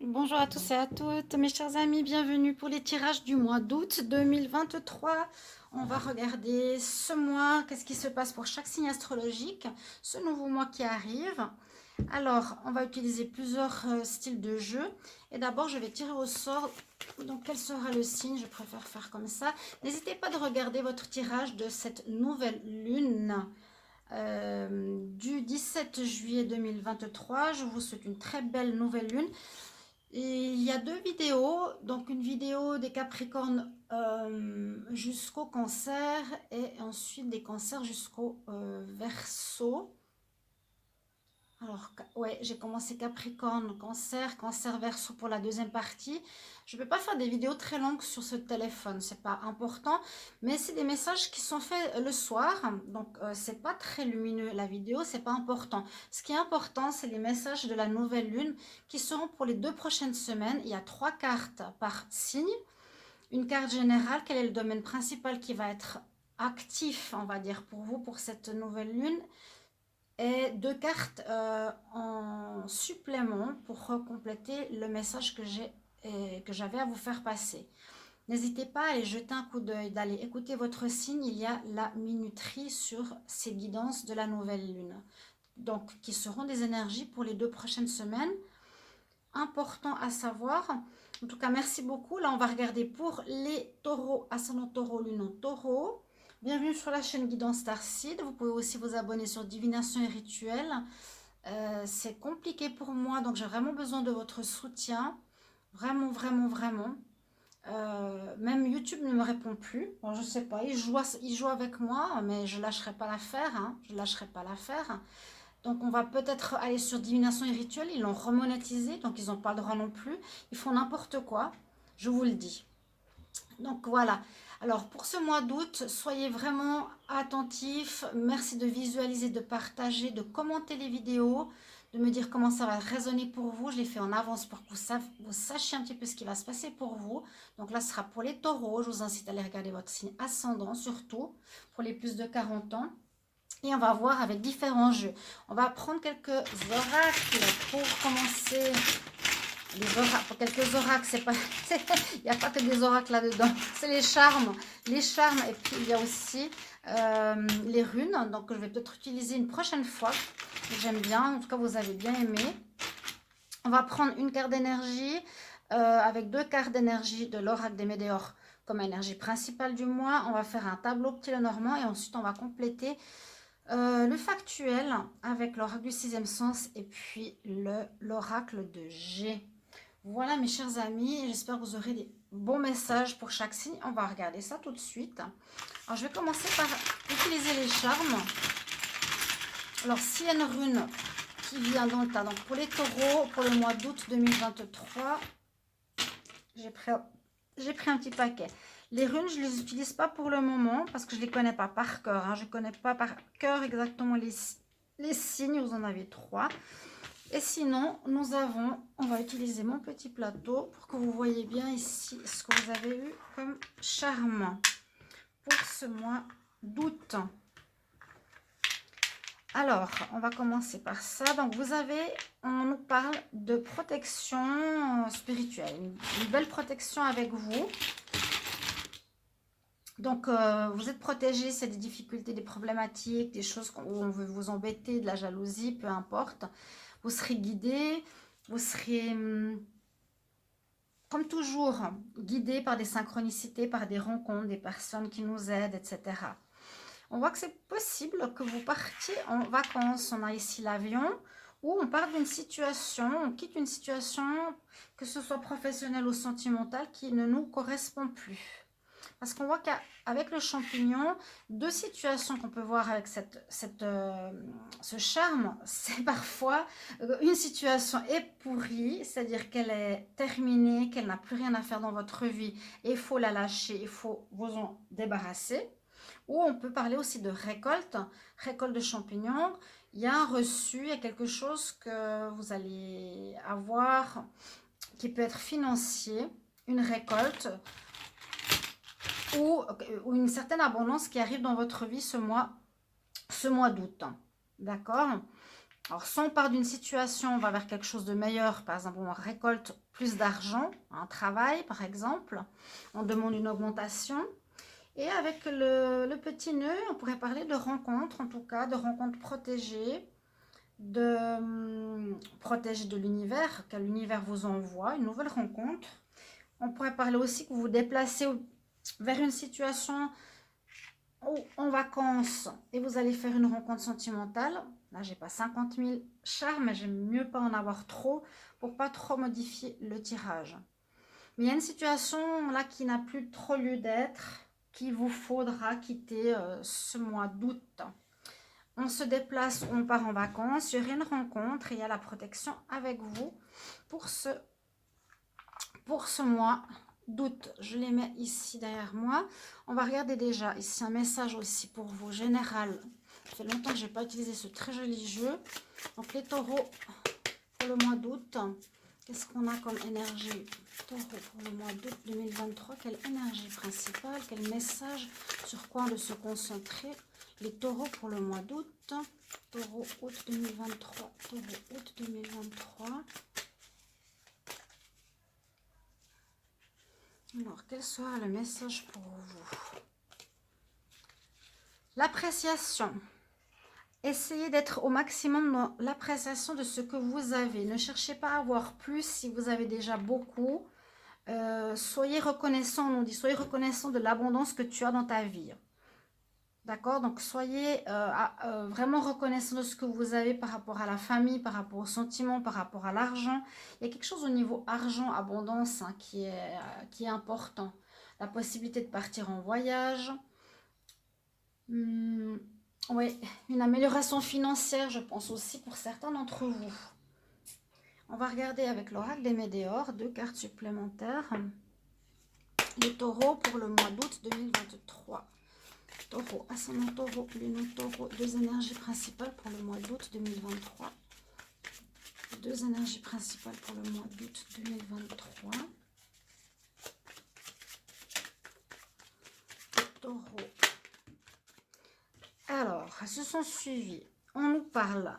Bonjour à tous et à toutes, mes chers amis, bienvenue pour les tirages du mois d'août 2023. On va regarder ce mois, qu'est-ce qui se passe pour chaque signe astrologique, ce nouveau mois qui arrive. Alors, on va utiliser plusieurs styles de jeu. Et d'abord, je vais tirer au sort. Donc, quel sera le signe? Je préfère faire comme ça. N'hésitez pas de regarder votre tirage de cette nouvelle lune du 17 juillet 2023. Je vous souhaite une très belle nouvelle lune. Et il y a deux vidéos, donc une vidéo des Capricornes jusqu'au Cancer et ensuite des Cancers jusqu'au Verseau. Alors, ouais, j'ai commencé Capricorne, Cancer, Cancer, Verseau pour la deuxième partie. Je ne peux pas faire des vidéos très longues sur ce téléphone, c'est pas important, mais c'est des messages qui sont faits le soir, donc c'est pas très lumineux la vidéo, c'est pas important. Ce qui est important, c'est les messages de la nouvelle lune qui seront pour les 2 prochaines semaines. Il y a 3 cartes par signe. Une carte générale, quel est le domaine principal qui va être actif, on va dire, pour vous, pour cette nouvelle lune, et 2 cartes en supplément pour compléter le message que j'avais à vous faire passer. N'hésitez pas à aller jeter un coup d'œil, d'aller écouter votre signe. Il y a la minuterie sur ces guidances de la nouvelle lune. Donc, qui seront des énergies pour les 2 prochaines semaines. Important à savoir. En tout cas, merci beaucoup. Là, on va regarder pour les taureaux, ascendant taureau, lune en taureau. Bienvenue sur la chaîne Guidance Starseed. Vous pouvez aussi vous abonner sur Divination et Rituel. C'est compliqué pour moi, donc j'ai vraiment besoin de votre soutien. Vraiment, vraiment, vraiment. Même YouTube ne me répond plus. Bon, je sais pas, il joue avec moi, mais je lâcherai pas l'affaire. Hein. Je lâcherai pas l'affaire. Donc on va peut-être aller sur Divination et Rituel. Ils l'ont remonétisé, donc ils n'ont pas le droit non plus. Ils font n'importe quoi, je vous le dis. Donc voilà. Alors pour ce mois d'août, soyez vraiment attentifs. Merci de visualiser, de partager, de commenter les vidéos, de me dire comment ça va résonner pour vous. Je l'ai fait en avance pour que vous sachiez un petit peu ce qui va se passer pour vous. Donc là, ce sera pour les taureaux. Je vous incite à aller regarder votre signe ascendant, surtout pour les plus de 40 ans. Et on va voir avec différents jeux. On va prendre quelques oracles pour commencer. Les oracles, pour quelques oracles, c'est pas, il n'y a pas que des oracles là-dedans. C'est les charmes. Les charmes, et puis il y a aussi les runes. Donc je vais peut-être utiliser une prochaine fois. J'aime bien, en tout cas vous avez bien aimé. On va prendre une carte d'énergie avec 2 cartes d'énergie de l'oracle des Médéors comme énergie principale du mois. On va faire un tableau petit Lenormand et ensuite on va compléter le factuel avec l'oracle du sixième sens et puis l'oracle de G. Voilà mes chers amis, j'espère que vous aurez des bons messages pour chaque signe. On va regarder ça tout de suite. Alors je vais commencer par utiliser les charmes. Alors s'il y a une rune qui vient dans le tas, donc pour les taureaux, pour le mois d'août 2023, j'ai pris un petit paquet. Les runes, je ne les utilise pas pour le moment parce que je ne les connais pas par cœur. Hein. Je ne connais pas par cœur exactement les signes. Vous en avez 3. Et sinon, on va utiliser mon petit plateau pour que vous voyez bien ici ce que vous avez eu comme charme pour ce mois d'août. Alors, on va commencer par ça. Donc, on nous parle de protection spirituelle. Une belle protection avec vous. Donc, vous êtes protégé, c'est des difficultés, des problématiques, des choses où on veut vous embêter, de la jalousie, peu importe. Vous serez guidé, vous serez, comme toujours, guidé par des synchronicités, par des rencontres, des personnes qui nous aident, etc. On voit que c'est possible que vous partiez en vacances. On a ici l'avion, ou on part d'une situation, on quitte une situation, que ce soit professionnelle ou sentimentale, qui ne nous correspond plus. Parce qu'on voit qu'avec le champignon, 2 situations qu'on peut voir avec ce charme, c'est parfois une situation est pourrie, c'est-à-dire qu'elle est terminée, qu'elle n'a plus rien à faire dans votre vie et il faut la lâcher, il faut vous en débarrasser. Ou on peut parler aussi de récolte, récolte de champignons. Il y a un reçu, il y a quelque chose que vous allez avoir qui peut être financier, une récolte ou une certaine abondance qui arrive dans votre vie ce mois d'août. D'accord? Alors, soit on part d'une situation, on va vers quelque chose de meilleur. Par exemple, on récolte plus d'argent, un travail par exemple. On demande une augmentation. Et avec le petit nœud, on pourrait parler de rencontres, en tout cas, de rencontres protégées, protégées de l'univers, que l'univers vous envoie, une nouvelle rencontre. On pourrait parler aussi que vous vous déplacez vers une situation en vacances et vous allez faire une rencontre sentimentale. Là, j'ai pas 50 000 charmes, mais j'aime mieux pas en avoir trop pour pas trop modifier le tirage. Mais il y a une situation là qui n'a plus trop lieu d'être, qu'il vous faudra quitter ce mois d'août. On se déplace, on part en vacances, il y aura une rencontre et il y a la protection avec vous pour ce mois d'août. Je les mets ici derrière moi. On va regarder déjà ici un message aussi pour vous, général. Ça fait longtemps que je n'ai pas utilisé ce très joli jeu. Donc les taureaux pour le mois d'août. Qu'est-ce qu'on a comme énergie? Taureau pour le mois d'août 2023. Quelle énergie principale? Quel message? Sur quoi on doit se concentrer? Les taureaux pour le mois d'août. Taureau août 2023. Taureau août 2023. Alors, quel sera le message pour vous? L'appréciation. Essayez d'être au maximum dans l'appréciation de ce que vous avez. Ne cherchez pas à avoir plus si vous avez déjà beaucoup. Soyez reconnaissant, on nous dit, soyez reconnaissant de l'abondance que tu as dans ta vie. D'accord? Donc, soyez vraiment reconnaissant de ce que vous avez par rapport à la famille, par rapport aux sentiments, par rapport à l'argent. Il y a quelque chose au niveau argent, abondance, hein, qui est important. La possibilité de partir en voyage. Oui, une amélioration financière, je pense aussi pour certains d'entre vous. On va regarder avec l'oracle des Médéors, 2 cartes supplémentaires. Les taureaux pour le mois d'août 2023. Taureau, ascendant taureau, lune taureau, 2 énergies principales pour le mois d'août 2023. 2 énergies principales pour le mois d'août 2023. Taureau. Alors, se sont suivis. On nous parle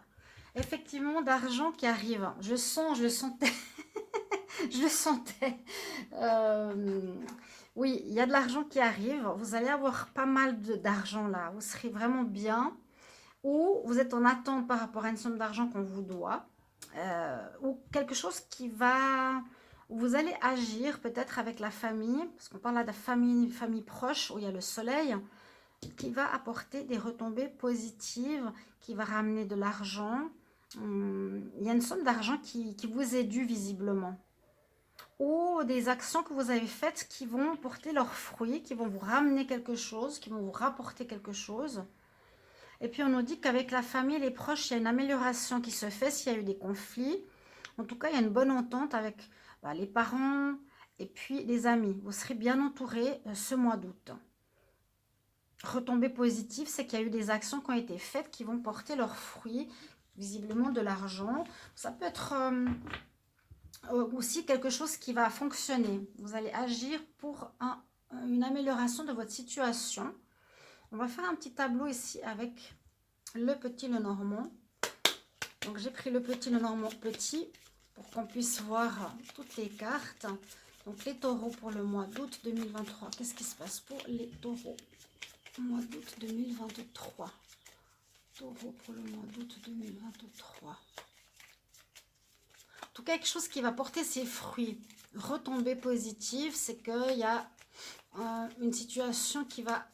effectivement d'argent qui arrive. Je le sentais. Je le sentais. Oui, il y a de l'argent qui arrive. Vous allez avoir pas mal d'argent là. Vous serez vraiment bien. Ou vous êtes en attente par rapport à une somme d'argent qu'on vous doit. Ou quelque chose qui va... Vous allez agir peut-être avec la famille. Parce qu'on parle là de famille proche où il y a le soleil. Qui va apporter des retombées positives. Qui va ramener de l'argent. Il y a une somme d'argent qui vous est due visiblement. Ou des actions que vous avez faites qui vont porter leurs fruits, qui vont vous ramener quelque chose, qui vont vous rapporter quelque chose. Et puis on nous dit qu'avec la famille et les proches, il y a une amélioration qui se fait s'il y a eu des conflits. En tout cas, il y a une bonne entente avec les parents et puis les amis. Vous serez bien entouré ce mois d'août. Retombée positive, c'est qu'il y a eu des actions qui ont été faites qui vont porter leurs fruits, visiblement de l'argent. Ça peut être... aussi quelque chose qui va fonctionner. Vous allez agir pour une amélioration de votre situation. On va faire un petit tableau ici avec le petit Lenormand. Donc j'ai pris le petit Lenormand petit pour qu'on puisse voir toutes les cartes. Donc les taureaux pour le mois d'août 2023. Qu'est-ce qui se passe pour les taureaux? Mois d'août 2023. Taureau pour le mois d'août 2023. En tout cas, quelque chose qui va porter ses fruits. Retombée positive, c'est qu'il y a une situation qui va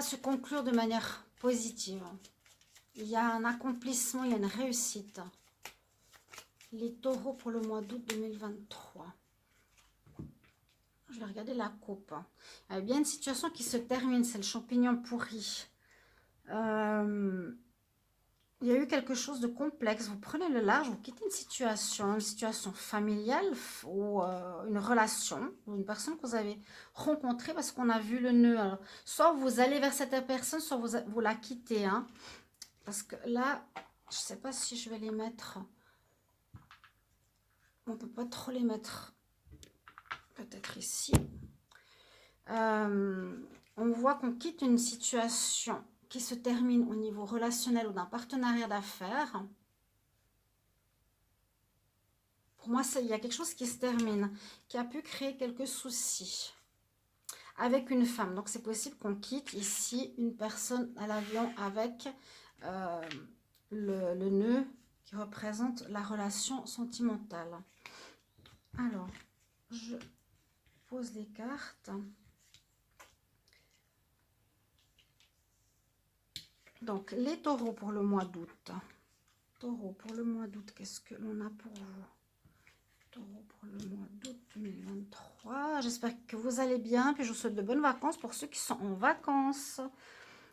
se conclure de manière positive. Il y a un accomplissement, il y a une réussite. Les taureaux pour le mois d'août 2023. Je vais regarder la coupe. Il y a bien une situation qui se termine, c'est le champignon pourri. Il y a eu quelque chose de complexe. Vous prenez le large, vous quittez une situation familiale ou une relation, ou une personne que vous avez rencontrée parce qu'on a vu le nœud. Alors, soit vous allez vers cette personne, soit vous la quittez. Hein, parce que là, je ne sais pas si je vais les mettre. On ne peut pas trop les mettre. Peut-être ici. On voit qu'on quitte une situation qui se termine au niveau relationnel ou d'un partenariat d'affaires. Pour moi, il y a quelque chose qui se termine, qui a pu créer quelques soucis avec une femme. Donc, c'est possible qu'on quitte ici une personne à l'avion avec le nœud qui représente la relation sentimentale. Alors, je pose les cartes. Donc, les taureaux pour le mois d'août. Taureau pour le mois d'août, qu'est-ce que l'on a pour vous? Taureau pour le mois d'août 2023. J'espère que vous allez bien. Puis je vous souhaite de bonnes vacances pour ceux qui sont en vacances.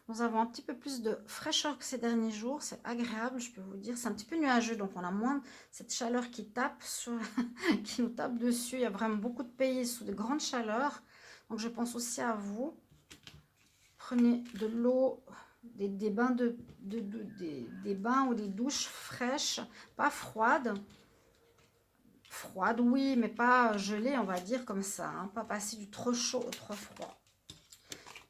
Nous avons un petit peu plus de fraîcheur que ces derniers jours. C'est agréable, je peux vous dire. C'est un petit peu nuageux, donc on a moins cette chaleur qui tape sur, qui nous tape dessus. Il y a vraiment beaucoup de pays sous de grandes chaleurs. Donc je pense aussi à vous. Prenez de l'eau, des bains des bains ou des douches fraîches, pas froides. Froide, oui, mais pas gelée, on va dire comme ça. Hein. Pas passer du trop chaud au trop froid.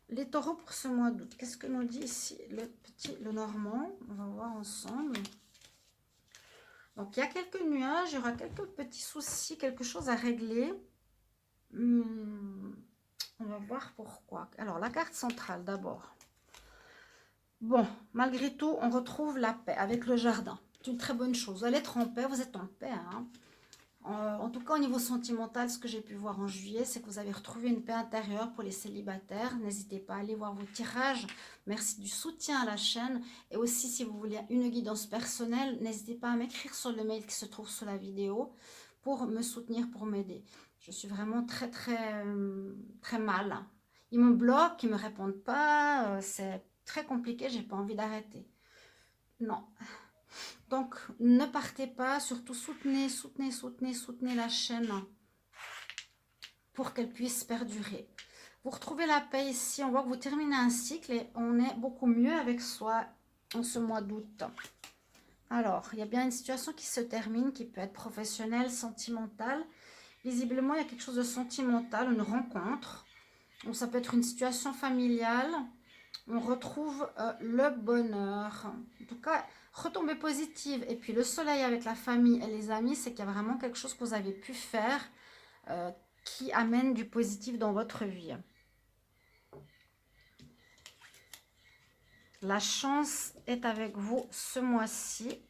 Les taureaux pour ce mois d'août. Qu'est-ce que nous dit ici le normand? On va voir ensemble. Donc, il y a quelques nuages, il y aura quelques petits soucis, quelque chose à régler. On va voir pourquoi. Alors, la carte centrale d'abord. Bon, malgré tout, on retrouve la paix avec le jardin. C'est une très bonne chose. Vous allez être en paix, vous êtes en paix, hein. En tout cas, au niveau sentimental, ce que j'ai pu voir en juillet, c'est que vous avez retrouvé une paix intérieure pour les célibataires. N'hésitez pas à aller voir vos tirages. Merci du soutien à la chaîne. Et aussi, si vous voulez une guidance personnelle, n'hésitez pas à m'écrire sur le mail qui se trouve sous la vidéo pour me soutenir, pour m'aider. Je suis vraiment très, très, très mal. Ils me bloquent, ils ne me répondent pas. C'est très compliqué, j'ai pas envie d'arrêter. Non. Donc, ne partez pas, surtout soutenez la chaîne pour qu'elle puisse perdurer. Vous retrouvez la paix ici, on voit que vous terminez un cycle et on est beaucoup mieux avec soi en ce mois d'août. Alors, il y a bien une situation qui se termine, qui peut être professionnelle, sentimentale. Visiblement, il y a quelque chose de sentimental, une rencontre. Donc, ça peut être une situation familiale. On retrouve le bonheur. En tout cas, retombée positive. Et puis le soleil avec la famille et les amis, c'est qu'il y a vraiment quelque chose que vous avez pu faire qui amène du positif dans votre vie. La chance est avec vous ce mois-ci.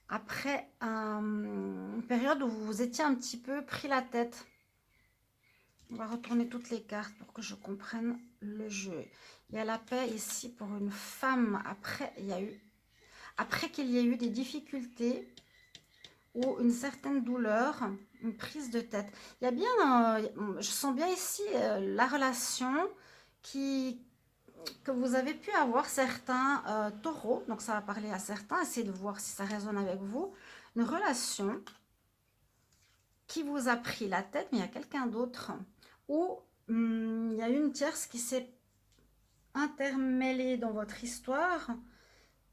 Après une période où vous vous étiez un petit peu pris la tête. On va retourner toutes les cartes pour que je comprenne le jeu. Il y a la paix ici pour une femme. Après qu'il y ait eu des difficultés ou une certaine douleur, une prise de tête. Il y a bien, je sens bien ici la relation que vous avez pu avoir certains taureaux. Donc ça va parler à certains. Essayez de voir si ça résonne avec vous. Une relation qui vous a pris la tête, mais il y a quelqu'un d'autre. Ou il y a une tierce qui s'est intermêlée dans votre histoire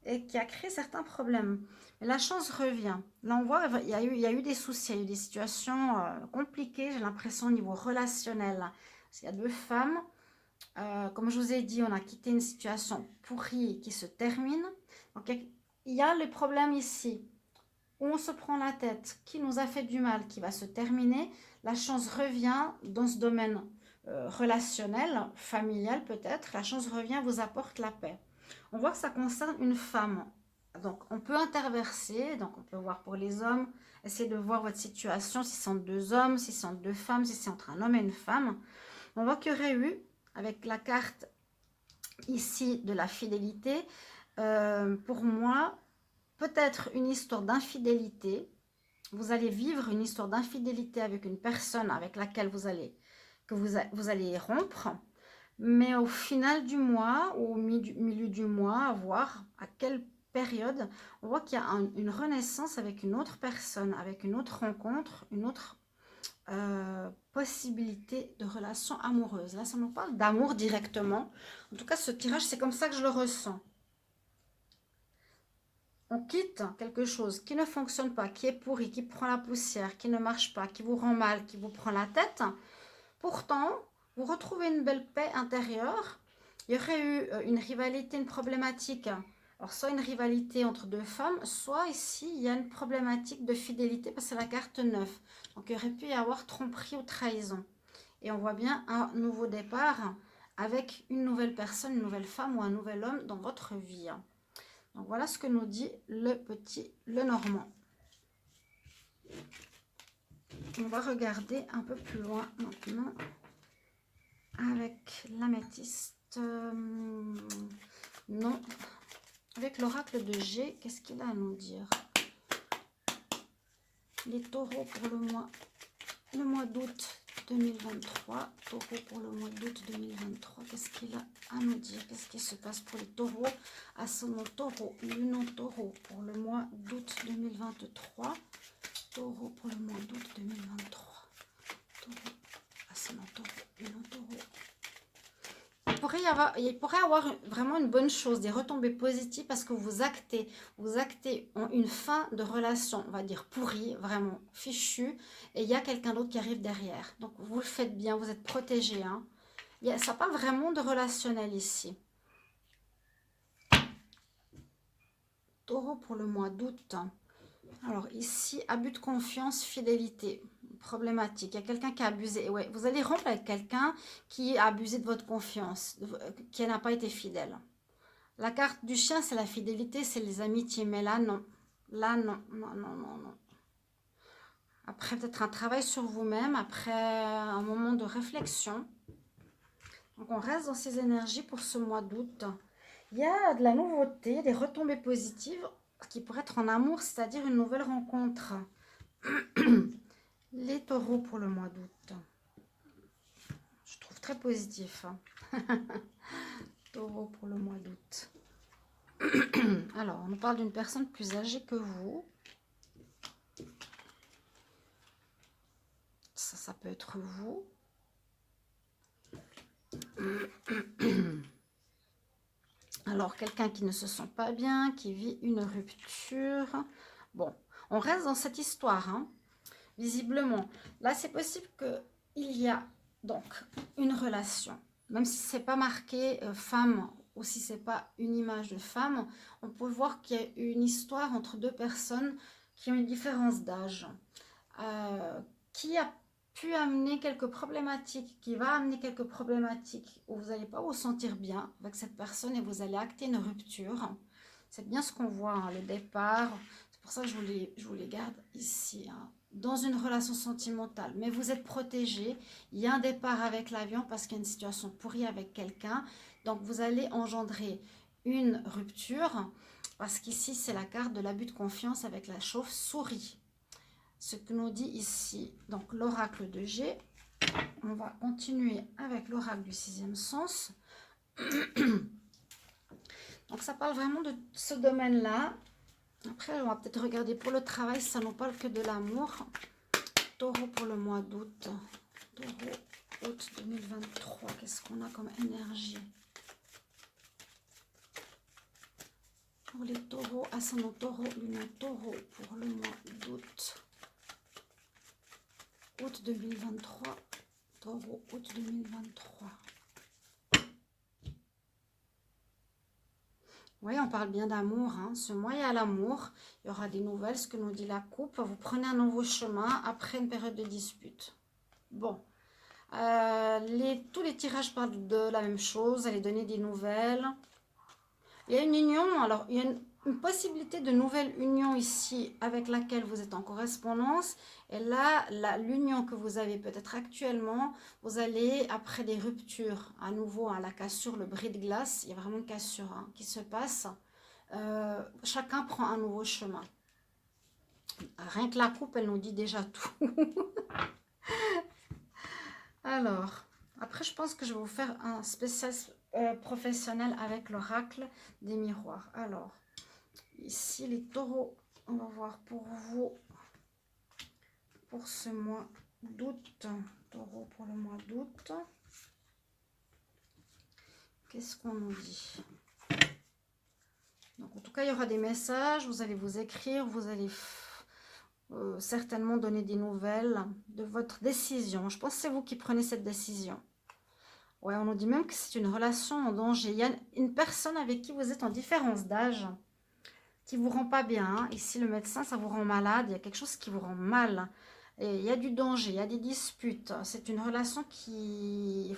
et qui a créé certains problèmes. Mais la chance revient. Là, on voit, il y a eu des soucis, il y a eu des situations compliquées, j'ai l'impression, au niveau relationnel. Parce qu'il y a deux femmes. Comme je vous ai dit, on a quitté une situation pourrie qui se termine. Donc, il y a le problème ici, où on se prend la tête, qui nous a fait du mal, qui va se terminer. La chance revient dans ce domaine relationnel, familial peut-être. La chance revient, vous apporte la paix. On voit que ça concerne une femme. Donc, on peut interverser. Donc, on peut voir pour les hommes. Essayez de voir votre situation, si c'est entre deux hommes, si c'est entre deux femmes, si c'est entre un homme et une femme. On voit qu'il y aurait eu, avec la carte ici de la fidélité, pour moi, peut-être une histoire d'infidélité. Vous allez vivre une histoire d'infidélité avec une personne avec laquelle vous allez rompre. Mais au final du mois, ou au milieu du mois, à voir à quelle période, on voit qu'il y a une renaissance avec une autre personne, avec une autre rencontre, une autre possibilité de relation amoureuse. Là, ça nous parle d'amour directement. En tout cas, ce tirage, c'est comme ça que je le ressens. On quitte quelque chose qui ne fonctionne pas, qui est pourri, qui prend la poussière, qui ne marche pas, qui vous rend mal, qui vous prend la tête. Pourtant, vous retrouvez une belle paix intérieure. il y aurait eu une rivalité, une problématique. Alors, soit une rivalité entre deux femmes, soit ici, il y a une problématique de fidélité parce que c'est la carte 9. Donc, il aurait pu y avoir tromperie ou trahison. Et on voit bien un nouveau départ avec une nouvelle personne, une nouvelle femme ou un nouvel homme dans votre vie. Donc, voilà ce que nous dit le Normand. On va regarder un peu plus loin maintenant avec l'améthyste. Non. Avec l'oracle de G, qu'est-ce qu'il a à nous dire? Les taureaux pour le mois d'août 2023. Taureau pour le mois d'août 2023. Qu'est-ce qu'il a à nous dire? Qu'est-ce qui se passe pour les taureaux? Ascendant taureau, lunan taureau pour le mois d'août 2023. Taureau pour le mois d'août 2023. Taureau, ascendant taureau, lunan taureau. Il pourrait y avoir vraiment une bonne chose, des retombées positives parce que vous actez en une fin de relation, on va dire pourrie, vraiment fichue, et il y a quelqu'un d'autre qui arrive derrière. Donc vous le faites bien, vous êtes protégé. Hein. Ça parle vraiment de relationnel ici. Taureau pour le mois d'août. Alors ici, abus de confiance, fidélité. Problématique. Il y a quelqu'un qui a abusé. Ouais, vous allez rompre avec quelqu'un qui a abusé de votre confiance, qui n'a pas été fidèle. La carte du chien, c'est la fidélité, c'est les amitiés. Mais là, non. Là, non. Non, non, non, non. Après, peut-être un travail sur vous-même, après un moment de réflexion. Donc, on reste dans ces énergies pour ce mois d'août. Il y a de la nouveauté, des retombées positives qui pourraient être en amour, c'est-à-dire une nouvelle rencontre. Les taureaux pour le mois d'août. Je trouve très positif. Taureau pour le mois d'août. Alors, on nous parle d'une personne plus âgée que vous. Ça peut être vous. Alors, quelqu'un qui ne se sent pas bien, qui vit une rupture. Bon, on reste dans cette histoire, hein. Visiblement, là, c'est possible qu'il y a donc une relation. Même si ce n'est pas marqué femme ou si ce n'est pas une image de femme, on peut voir qu'il y a une histoire entre deux personnes qui ont une différence d'âge, qui a pu amener quelques problématiques, qui va amener quelques problématiques où vous n'allez pas vous sentir bien avec cette personne et vous allez acter une rupture. C'est bien ce qu'on voit, hein, le départ. C'est pour ça que je vous les garde ici, hein, dans une relation sentimentale. Mais vous êtes protégé. Il y a un départ avec l'avion parce qu'il y a une situation pourrie avec quelqu'un. Donc, vous allez engendrer une rupture parce qu'ici, c'est la carte de l'abus de confiance avec la chauve-souris. Ce que nous dit ici, donc l'oracle de G. On va continuer avec l'oracle du sixième sens. Donc, ça parle vraiment de ce domaine-là. Après, on va peut-être regarder pour le travail, ça ne parle que de l'amour. Taureau pour le mois d'août. Taureau, août 2023. Qu'est-ce qu'on a comme énergie? Pour les taureaux, ascendant taureau, lune taureau pour le mois d'août. Août 2023. Taureau, août 2023. Oui, on parle bien d'amour. Hein. Ce mois, il y a l'amour. Il y aura des nouvelles, ce que nous dit la coupe. Vous prenez un nouveau chemin après une période de dispute. Bon. Tous les tirages parlent de la même chose. Allez donner des nouvelles. Il y a une union. Alors, il y a une possibilité de nouvelle union ici avec laquelle vous êtes en correspondance. Et là, l'union que vous avez peut-être actuellement, vous allez, après des ruptures, à nouveau, hein, la cassure, le bris de glace, il y a vraiment une cassure hein, qui se passe. Chacun prend un nouveau chemin. Rien que la coupe, elle nous dit déjà tout. Alors, après, je pense que je vais vous faire un spécial professionnel avec l'oracle des miroirs. Alors, ici, les taureaux, on va voir pour vous, pour ce mois d'août. Taureau pour le mois d'août. Qu'est-ce qu'on nous dit? Donc, en tout cas, il y aura des messages. Vous allez vous écrire. Vous allez certainement donner des nouvelles de votre décision. Je pense que c'est vous qui prenez cette décision. Ouais, on nous dit même que c'est une relation en danger. Il y a une personne avec qui vous êtes en différence d'âge qui vous rend pas bien, hein. Ici, le médecin, ça vous rend malade. Il y a quelque chose qui vous rend mal. Et il y a du danger, il y a des disputes. C'est une relation qui...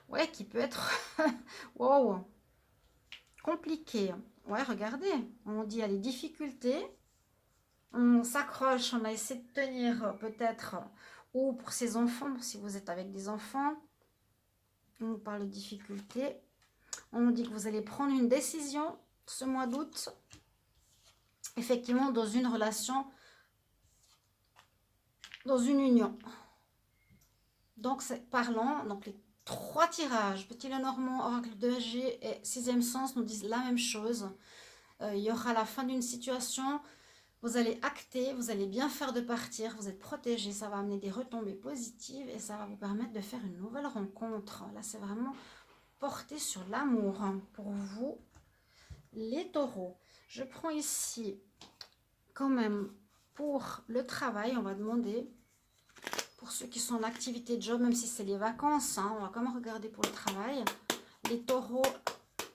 Ouais, qui peut être... wow, compliquée. Ouais, regardez. On dit il y a des difficultés. On s'accroche, on a essayé de tenir peut-être... Ou pour ses enfants, si vous êtes avec des enfants. On nous parle de difficultés. On nous dit que vous allez prendre une décision ce mois d'août. Effectivement, dans une relation, dans une union. Donc, c'est parlant. Donc, les 3 tirages, Petit Lenormand, Oracle de G et Sixième Sens nous disent la même chose. Il y aura la fin d'une situation. Vous allez acter, vous allez bien faire de partir. Vous êtes protégé. Ça va amener des retombées positives et ça va vous permettre de faire une nouvelle rencontre. Là, c'est vraiment porté sur l'amour pour vous, les taureaux. Je prends ici quand même pour le travail. On va demander... Pour ceux qui sont en activité de job, même si c'est les vacances, hein, on va quand même regarder pour le travail. Les taureaux,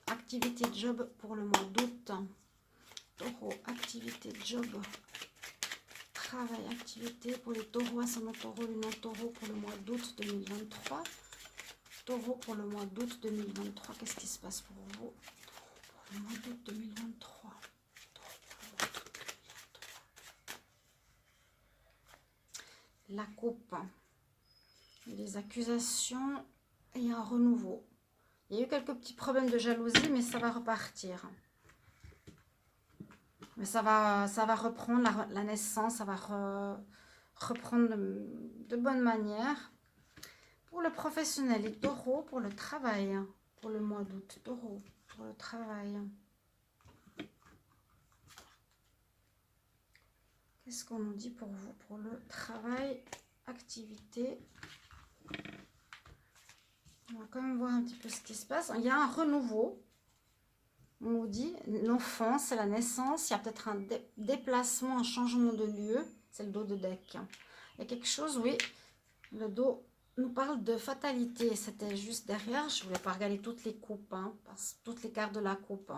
activité de job pour le mois d'août. Taureau, activité de job, travail, activité pour les taureaux, ascendant taureau, lunan taureau pour le mois d'août 2023. Taureau pour le mois d'août 2023, qu'est-ce qui se passe pour vous pour le mois d'août 2023? La coupe, les accusations et un renouveau. Il y a eu quelques petits problèmes de jalousie, mais ça va repartir. Mais ça va reprendre la naissance, ça va reprendre de bonne manière. Pour le professionnel, les taureaux pour le travail, pour le mois d'août. Taureau pour le travail. Qu'est-ce qu'on nous dit pour vous, pour le travail, activité? On va quand même voir un petit peu ce qui se passe. Il y a un renouveau. On nous dit l'enfance, c'est la naissance. Il y a peut-être un déplacement, un changement de lieu. C'est le dos de deck. Il y a quelque chose, oui. Le dos nous parle de fatalité. C'était juste derrière. Je ne voulais pas regarder toutes les coupes, toutes les cartes de la coupe.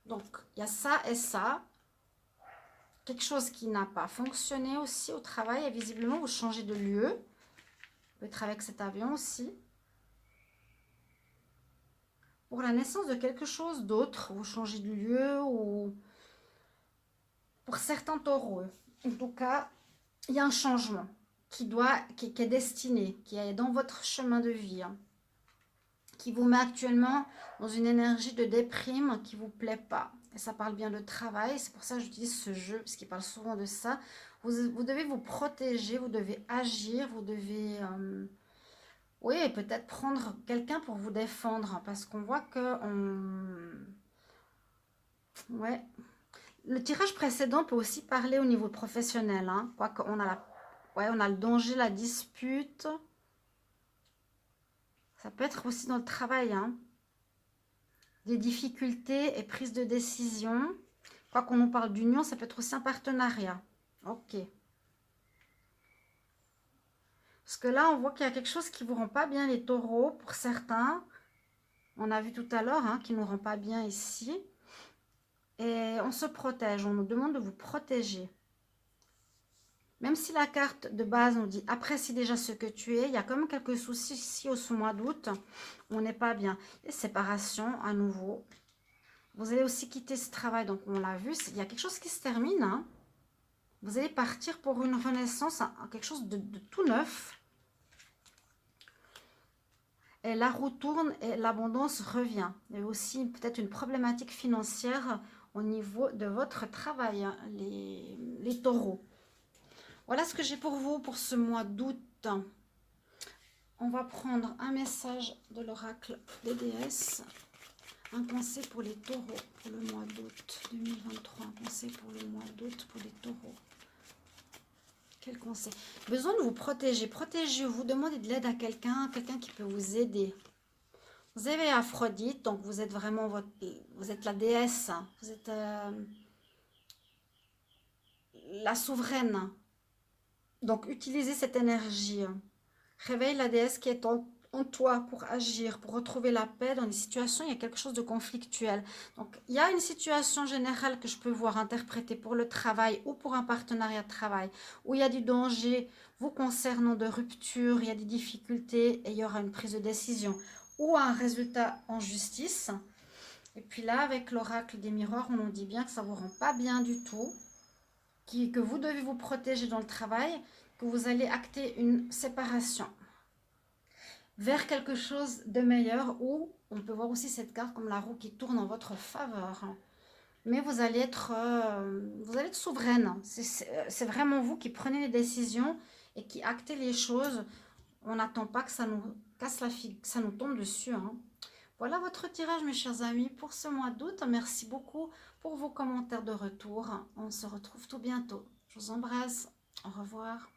Donc, il y a ça et ça. Quelque chose qui n'a pas fonctionné aussi au travail. Et visiblement, vous changez de lieu. Peut-être avec cet avion aussi. Pour la naissance de quelque chose d'autre, vous changez de lieu ou... Pour certains taureaux, en tout cas, il y a un changement qui est destiné, qui est dans votre chemin de vie, qui vous met actuellement dans une énergie de déprime qui ne vous plaît pas. Et ça parle bien de travail, c'est pour ça que j'utilise ce jeu, parce qu'il parle souvent de ça. Vous devez vous protéger, vous devez agir, vous devez... oui, peut-être prendre quelqu'un pour vous défendre, parce qu'on voit que... Ouais. Le tirage précédent peut aussi parler au niveau professionnel, quoique on a on a le danger, la dispute. Ça peut être aussi dans le travail, des difficultés et prise de décision. Quoi qu'on nous parle d'union, ça peut être aussi un partenariat. Ok. Parce que là, on voit qu'il y a quelque chose qui ne vous rend pas bien, les taureaux, pour certains. On a vu tout à l'heure qui ne nous rend pas bien ici. Et on se protège, on nous demande de vous protéger. Même si la carte de base nous dit « apprécie déjà ce que tu es », il y a quand même quelques soucis ici au mois d'août. On n'est pas bien. Et séparation à nouveau. Vous allez aussi quitter ce travail, donc on l'a vu, il y a quelque chose qui se termine. Vous allez partir pour une renaissance, quelque chose de tout neuf. Et la roue tourne et l'abondance revient. Il y a aussi peut-être une problématique financière au niveau de votre travail, les taureaux. Voilà ce que j'ai pour vous pour ce mois d'août. On va prendre un message de l'oracle des déesses. Un conseil pour les taureaux pour le mois d'août 2023. Un conseil pour le mois d'août pour les taureaux. Quel conseil? Besoin de vous protéger. Protégez-vous. Demandez de l'aide à quelqu'un qui peut vous aider. Vous avez Aphrodite, donc vous êtes vraiment vous êtes la déesse. Vous êtes la souveraine. Donc utilisez cette énergie. Réveille la déesse qui est en toi pour agir, pour retrouver la paix dans des situations où il y a quelque chose de conflictuel. Donc, il y a une situation générale que je peux voir interpréter pour le travail ou pour un partenariat de travail, où il y a du danger vous concernant de rupture, il y a des difficultés et il y aura une prise de décision ou un résultat en justice. Et puis là, avec l'oracle des miroirs, on nous dit bien que ça ne vous rend pas bien du tout, que vous devez vous protéger dans le travail, que vous allez acter une séparation vers quelque chose de meilleur, ou on peut voir aussi cette carte comme la roue qui tourne en votre faveur. Mais vous allez être souveraine. C'est vraiment vous qui prenez les décisions et qui actez les choses. On n'attend pas que ça nous casse la figure, que ça nous tombe dessus, hein. Voilà votre tirage, mes chers amis, pour ce mois d'août. Merci beaucoup pour vos commentaires de retour. On se retrouve tout bientôt. Je vous embrasse. Au revoir.